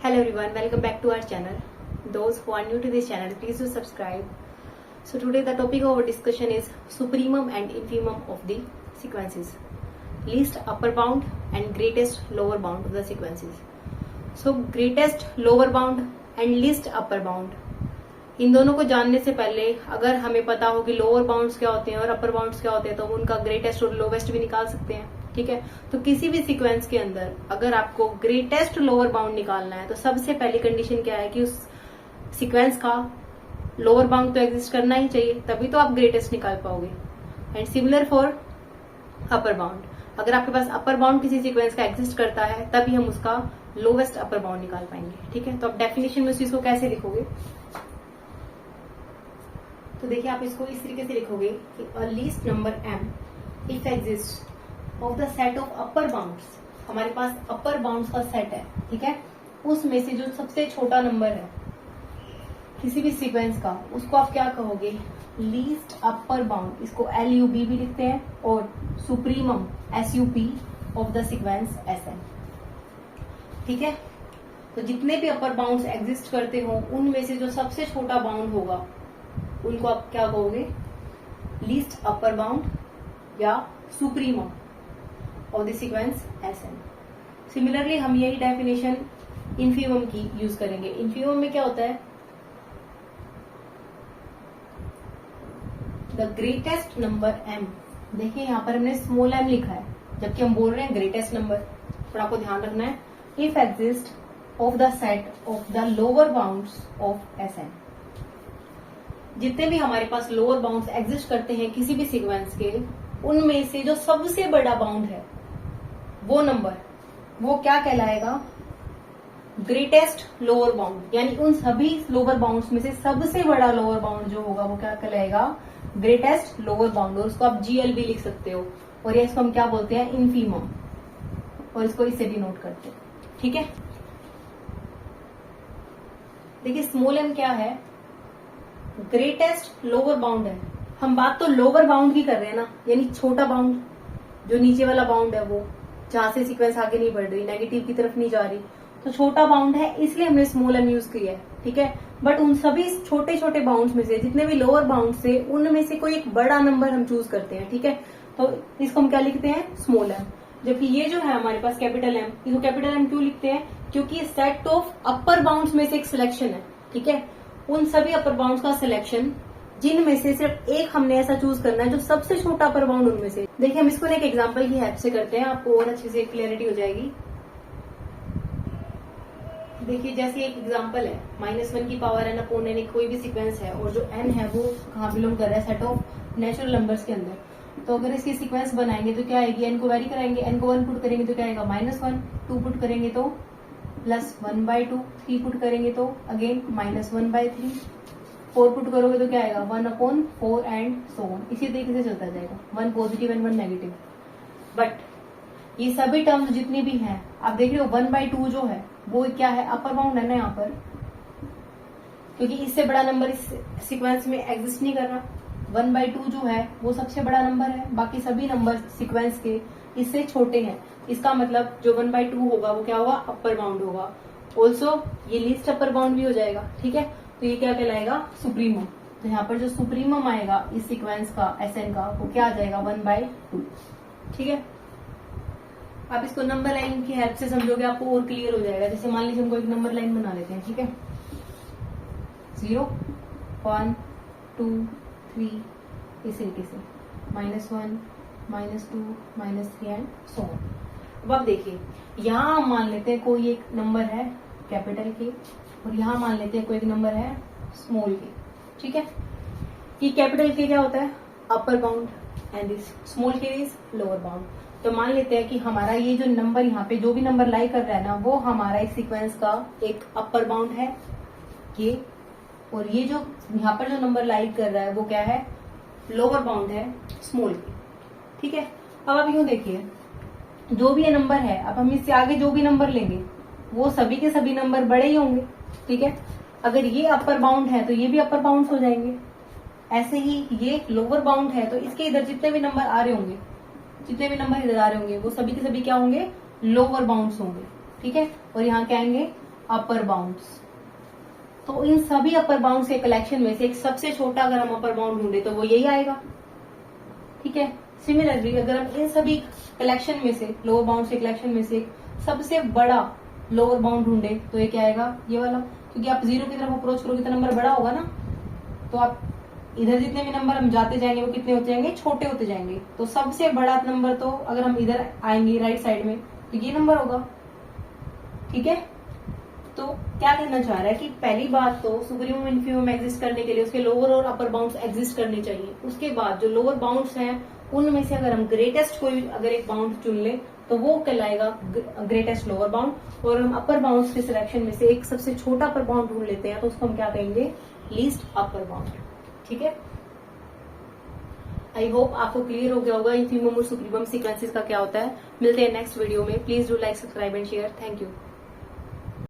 Hello everyone, welcome back to our channel. Those who are new to this channel, please do subscribe. So today the topic of our discussion is supremum and infimum of the sequences. Least upper bound and greatest lower bound of the sequences. So greatest lower bound and least upper bound, इन दोनों को जानने से पहले अगर हमें पता हो कि लोअर बाउंड्स क्या होते हैं और अपर बाउंड्स क्या होते हैं तो उनका ग्रेटेस्ट और लोवेस्ट भी निकाल सकते हैं। ठीक है, तो किसी भी सीक्वेंस के अंदर अगर आपको ग्रेटेस्ट लोअर बाउंड निकालना है तो सबसे पहली कंडीशन क्या है कि उस सीक्वेंस का लोअर बाउंड तो एग्जिस्ट करना ही चाहिए, तभी तो आप ग्रेटेस्ट निकाल पाओगे। And similar for upper bound, अगर आपके पास अपर बाउंड किसी सीक्वेंस का एग्जिस्ट करता है तभी हम उसका लोवेस्ट अपर बाउंड निकाल पाएंगे। ठीक है, तो आप डेफिनेशन में उस चीज को कैसे लिखोगे, तो देखिए आप इसको इस तरीके से लिखोगे कि अ least number m if exist of the set of upper bounds. हमारे पास अपर बाउंड्स का सेट है, ठीक है, उसमें से जो सबसे छोटा नंबर है किसी भी सीक्वेंस का, उसको आप क्या कहोगे, लीस्ट अपर बाउंड। इसको LUB भी लिखते हैं और supremum SUP of the sequence SN। ठीक है, तो जितने भी अपर बाउंड्स एग्जिस्ट करते हो उनमें से जो सबसे छोटा बाउंड होगा उनको आप क्या कहोगे, लीस्ट अपर बाउंड या supremum of the sequence SN। Similarly हम यही डेफिनेशन इन्फीमम की यूज करेंगे। इन्फीमम में क्या होता है, द ग्रेटेस्ट नंबर m। देखिए यहाँ पर हमने स्मॉल m लिखा है जबकि हम बोल रहे हैं ग्रेटेस्ट नंबर, पर आपको ध्यान रखना है if exist of the set of the lower bounds of SN। जितने भी हमारे पास लोअर बाउंड्स एग्जिस्ट करते हैं किसी भी सीक्वेंस के, उनमें से जो सबसे बड़ा बाउंड है वो नंबर, वो क्या कहलाएगा, ग्रेटेस्ट लोअर बाउंड। यानी उन सभी लोअर बाउंड्स में से सबसे बड़ा लोअर बाउंड जो होगा वो क्या कहलाएगा, ग्रेटेस्ट लोअर बाउंड। और उसको आप GL भी लिख सकते हो, और ये इसको हम क्या बोलते हैं, इन्फीमम, और इसको इससे भी नोट करते हैं। ठीक है, देखिए स्मॉल m क्या है, ग्रेटेस्ट लोअर बाउंड है। हम बात तो लोअर बाउंड की कर रहे हैं ना, यानी छोटा बाउंड, जो नीचे वाला बाउंड है, वो जहां से सीक्वेंस आगे नहीं बढ़ रही, नेगेटिव की तरफ नहीं जा रही, तो छोटा बाउंड है, इसलिए हमने स्मॉल m यूज किया है। ठीक है, बट उन सभी छोटे छोटे बाउंड्स में से जितने भी लोअर बाउंड से, उनमें से कोई एक बड़ा नंबर हम चूज करते हैं। ठीक है, तो इसको हम क्या लिखते हैं, स्मॉल m। जबकि ये जो है हमारे पास कैपिटल M, इसको कैपिटल M क्यों लिखते हैं, क्योंकि सेट ऑफ अपर बाउंड्स में से एक सिलेक्शन है। ठीक है, उन सभी अपर बाउंड्स का सिलेक्शन जिनमें से सिर्फ एक हमने ऐसा चूज करना है जो सबसे छोटा अपर बाउंड उनमें से। देखिए हम इसको एक एग्जांपल की हेल्प से करते हैं, आपको और अच्छे से क्लियरिटी हो जाएगी। देखिए जैसे एक एग्जांपल है, -1 की पावर n अपॉन n कोई भी सीक्वेंस है, और जो n है वो कहाँ बिलोंग कर रहा है, सेट ऑफ नेचुरल नंबर्स के अंदर। तो अगर इसकी सीक्वेंस बनाएंगे तो क्या आएगी, n को वेरी कराएंगे, n को 1 पुट करेंगे तो क्या आएगा, -1, 2 पुट करेंगे तो +1/2, 3 पुट करेंगे तो अगेन -1/3, 4 पुट करोगे तो क्या आएगा, 1/4 एंड सो ऑन। इसी तरीके से चलता जाएगा, 1 पॉजिटिव एंड 1 नेगेटिव। बट ये सभी टर्म्स जितनी भी हैं, आप देख रहे हो 1/2 जो है वो क्या है, अपर बाउंड है ना यहाँ पर, क्योंकि इससे बड़ा नंबर इस सीक्वेंस में एग्जिस्ट नहीं कर रहा। 1/2 जो है वो सबसे बड़ा नंबर है, बाकी सभी नंबर सीक्वेंस के इससे छोटे हैं। इसका मतलब जो 1/2 होगा वो क्या होगा, अपर बाउंड होगा। ऑल्सो ये लीस्ट अपर बाउंड भी हो जाएगा। ठीक है, तो ये क्या कहलाएगा, सुप्रीमम। तो यहाँ पर जो सुप्रीमम आएगा इस सीक्वेंस का SN का, वो क्या आ जाएगा, 1/2। ठीक है, आप इसको नंबर लाइन की हेल्प से समझोगे आपको और क्लियर हो जाएगा। जैसे मान लीजिए हमको एक नंबर लाइन बना लेते हैं। ठीक है, 0, 1, 2, 3, इस तरीके से, -1, -2, -3 एंड सो ऑन। अब आप देखिए यहाँ हम मान लेते हैं कोई एक नंबर है कैपिटल के, और यहाँ मान लेते हैं कोई एक नंबर है स्मॉल के। ठीक है, ये कैपिटल के क्या होता है, upper bound, and this small के इज लोअर बाउंड। तो मान लेते हैं कि हमारा ये जो नंबर यहाँ पे जो भी नंबर लाई कर रहा है ना, वो हमारा इस सीक्वेंस का एक अपर बाउंड है ये, और ये जो यहाँ पर जो नंबर लाई कर रहा है वो क्या है, लोअर बाउंड है स्मॉल के। ठीक है, अब आप यूं देखिए जो भी ये नंबर है, अब हम इससे आगे जो भी नंबर लेंगे वो सभी के सभी नंबर बड़े ही होंगे। ठीक है, अगर ये अपर बाउंड है तो ये भी अपर बाउंड हो जाएंगे। ऐसे ही ये लोअर बाउंड है तो इसके इधर जितने भी नंबर आ रहे होंगे, जितने भी नंबर इधर आ रहे होंगे वो सभी के सभी क्या होंगे, लोअर बाउंड्स होंगे। ठीक है, और यहाँ क्या आएंगे, अपर बाउंड्स। तो इन सभी अपर बाउंड्स के कलेक्शन में से एक सबसे छोटा अगर हम अपर बाउंड ढूंढे तो वो यही आएगा, ठीक है। सिमिलरली अगर हम इन सभी कलेक्शन में से, लोअर बाउंड के कलेक्शन में से सबसे बड़ा लोअर बाउंड ढूंढे तो ये क्या आएगा, ये वाला। क्योंकि आप 0 की तरफ अप्रोच करोगे तो नंबर बड़ा होगा ना, तो आप इधर जितने भी नंबर हम जाते जाएंगे वो कितने होते जाएंगे, छोटे होते जाएंगे। तो सबसे बड़ा नंबर तो अगर हम इधर आएंगे राइट साइड में तो ये नंबर होगा, ठीक है। तो क्या कहना चाह रहा है कि पहली बात तो सुप्रीमम इन्फीमम एग्जिस्ट करने के लिए उसके लोअर और अपर बाउंड्स एग्जिस्ट करने चाहिए। उसके बाद जो लोअर बाउंड्स हैं उनमें से अगर हम ग्रेटेस्ट कोई अगर एक बाउंड चुन ले तो वो कहलाएगा ग्रेटेस्ट लोअर बाउंड। और हम अपर बाउंड्स के सिलेक्शन में से एक सबसे छोटा अपर बाउंड ढूंढ लेते हैं तो उसको हम क्या कहेंगे, लीस्ट अपर बाउंड, ठीक है। आई होप आपको क्लियर हो गया होगा इन्फीमम और सुप्रीमम सीक्वेंसेस का क्या होता है। मिलते हैं नेक्स्ट वीडियो में। Please do like, subscribe and share. Thank you.